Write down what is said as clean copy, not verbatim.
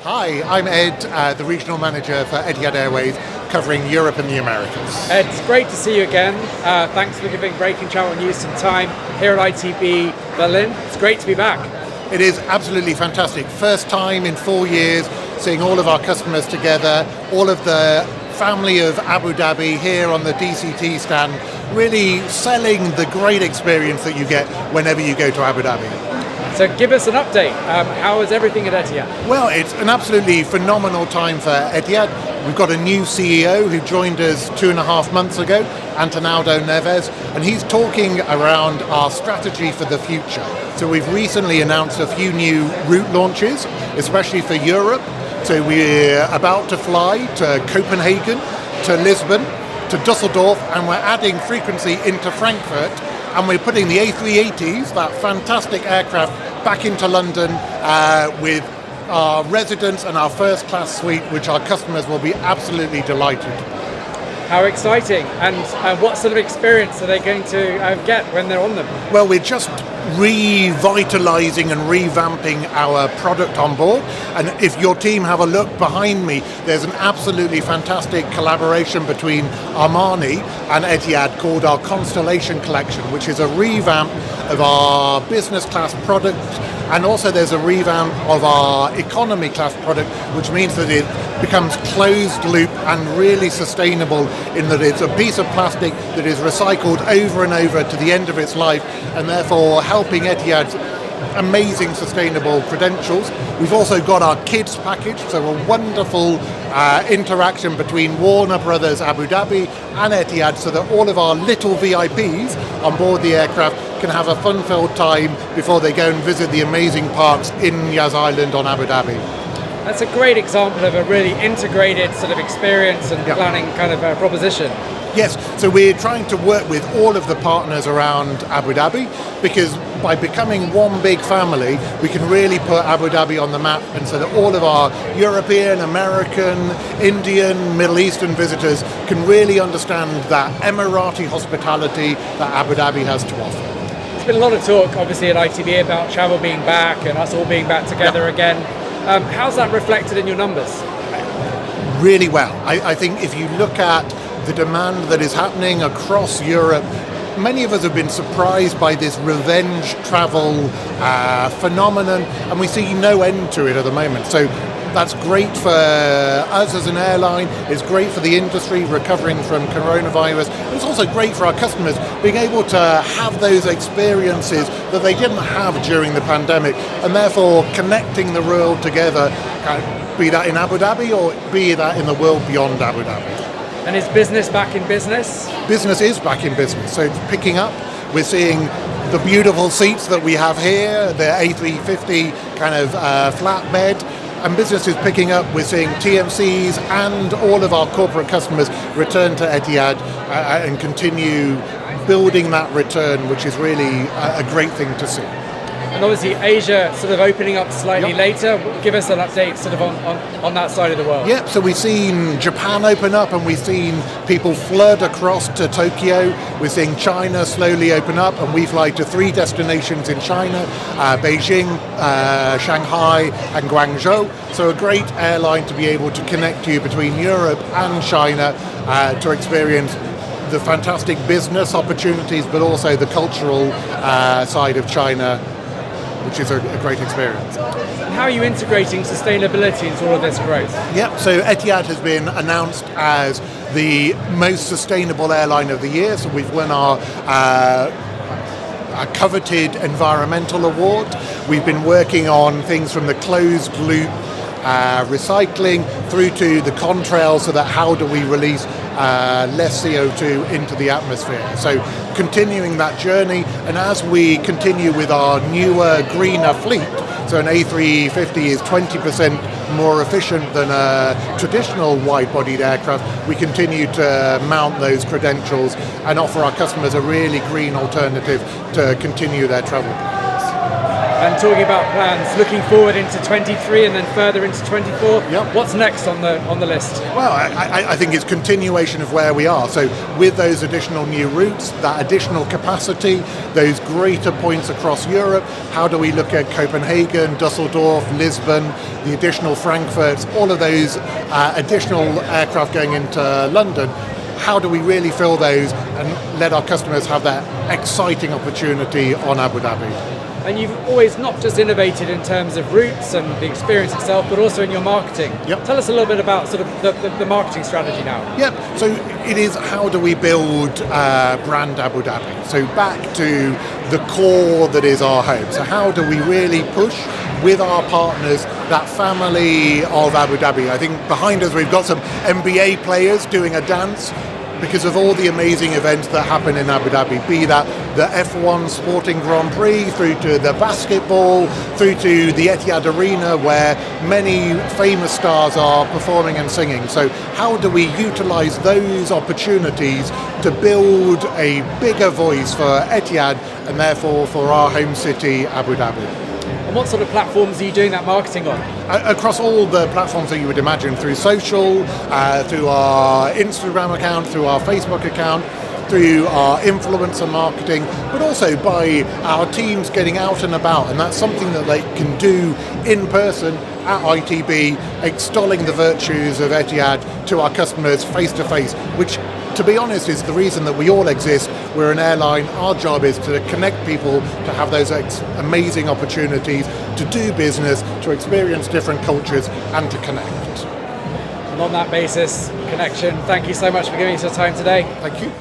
Hi, I'm Ed, the Regional Manager for Etihad Airways, covering Europe and the Americas. Ed, it's great to see you again. Thanks for giving Breaking Travel News some time here at ITB Berlin. It's great to be back. It is absolutely fantastic. First time in 4 years seeing all of our customers together, all of the family of Abu Dhabi here on the DCT stand, really selling the great experience that you get whenever you go to Abu Dhabi. So give us an update. How is everything at Etihad? Well, it's an absolutely phenomenal time for Etihad. We've got a new CEO who joined us 2.5 months ago, Antonaldo Neves, and he's talking around our strategy for the future. So we've recently announced a few new route launches, especially for Europe. So we're about to fly to Copenhagen, to Lisbon, to Dusseldorf, and we're adding frequency into Frankfurt. And we're putting the A380s, that fantastic aircraft, back into London with our residents and our first class suite, which our customers will be absolutely delighted. How exciting. And what sort of experience are they going to get when they're on them? Well, we're just revitalising and revamping our product on board. And if your team have a look behind me, there's an absolutely fantastic collaboration between Armani and Etihad called our Constellation Collection, which is a revamp of our business class product. And also there's a revamp of our economy class product, which means that it becomes closed loop and really sustainable in that it's a piece of plastic that is recycled over and over to the end of its life, and therefore helping Etihad's amazing sustainable credentials. We've also got our kids package, so a wonderful interaction between Warner Brothers Abu Dhabi and Etihad, so that all of our little VIPs on board the aircraft can have a fun-filled time before they go and visit the amazing parks in Yas Island on Abu Dhabi. That's a great example of a really integrated sort of experience and planning kind of proposition. Yes, so we're trying to work with all of the partners around Abu Dhabi, because by becoming one big family, we can really put Abu Dhabi on the map, and so that all of our European, American, Indian, Middle Eastern visitors can really understand that Emirati hospitality that Abu Dhabi has to offer. There's been a lot of talk, obviously, at ITB about travel being back and us all being back together again. How's that reflected in your numbers? Really well. I think if you look at the demand that is happening across Europe, many of us have been surprised by this revenge travel phenomenon, and we see no end to it at the moment. So that's great for us as an airline, it's great for the industry recovering from coronavirus, and it's also great for our customers being able to have those experiences that they didn't have during the pandemic, and therefore connecting the world together, be that in Abu Dhabi or be that in the world beyond Abu Dhabi. And is business back in business? Business is back in business, so it's picking up. We're seeing the beautiful seats that we have here, the A350 kind of flatbed, and business is picking up. We're seeing TMCs and all of our corporate customers return to Etihad and continue building that return, which is really a great thing to see. And obviously Asia sort of opening up slightly later. Give us an update sort of on that side of the world. Yep, so we've seen Japan open up, and we've seen people flood across to Tokyo. We're seeing China slowly open up, and we fly to 3 destinations in China, Beijing, Shanghai and Guangzhou. So a great airline to be able to connect you between Europe and China to experience the fantastic business opportunities, but also the cultural side of China, which is a great experience. How are you integrating sustainability into all of this growth? Yep, so Etihad has been announced as the most sustainable airline of the year, so we've won our coveted environmental award. We've been working on things from the closed loop recycling through to the contrail, so that how do we release less CO2 into the atmosphere. So continuing that journey, and as we continue with our newer, greener fleet, so an A350 is 20% more efficient than a traditional wide-bodied aircraft, we continue to mount those credentials and offer our customers a really green alternative to continue their travel. And talking about plans, looking forward into 23 and then further into 24. Yep. What's next on the list? Well, I think it's continuation of where we are. So with those additional new routes, that additional capacity, those greater points across Europe, how do we look at Copenhagen, Dusseldorf, Lisbon, the additional Frankfurts, all of those additional aircraft going into London? How do we really fill those and let our customers have that exciting opportunity on Abu Dhabi? And you've always not just innovated in terms of routes and the experience itself, but also in your marketing. Yep. Tell us a little bit about sort of the marketing strategy now. Yep, so it is how do we build brand Abu Dhabi? So back to the core that is our home. So how do we really push with our partners that family of Abu Dhabi? I think behind us we've got some NBA players doing a dance because of all the amazing events that happen in Abu Dhabi, be that the F1 Sporting Grand Prix, through to the basketball, through to the Etihad Arena where many famous stars are performing and singing. So how do we utilize those opportunities to build a bigger voice for Etihad and therefore for our home city, Abu Dhabi? And what sort of platforms are you doing that marketing on? Across all the platforms that you would imagine, through social, through our Instagram account, through our Facebook account, through our influencer marketing, but also by our teams getting out and about, and that's something that they can do in person at ITB, extolling the virtues of Etihad to our customers face to face, which, to be honest, is the reason that we all exist. We're an airline. Our job is to connect people, to have those amazing opportunities, to do business, to experience different cultures, and to connect. And on that basis, connection, thank you so much for giving us your time today. Thank you.